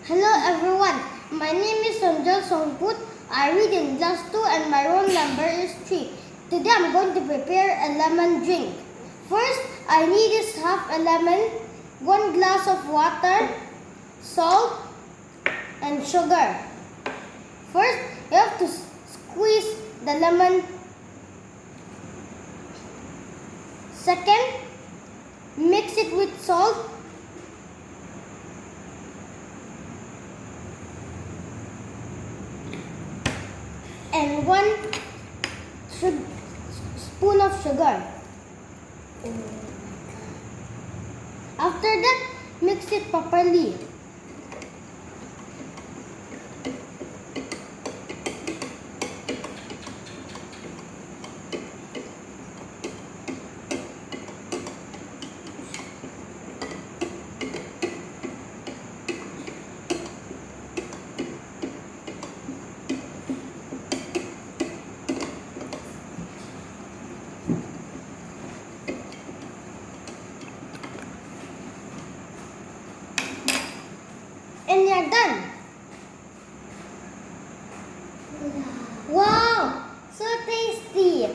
Hello everyone, my name is Sonjoel Songput. I read in class 2 and my roll number is 3. Today I'm going to prepare a lemon drink. First, I need is half a lemon, 1 glass of water, salt, and sugar. First, you have to squeeze the lemon. Second, mix it with salt. And 1 spoon of sugar. After that, mix it properly. And you're done. Wow, so tasty.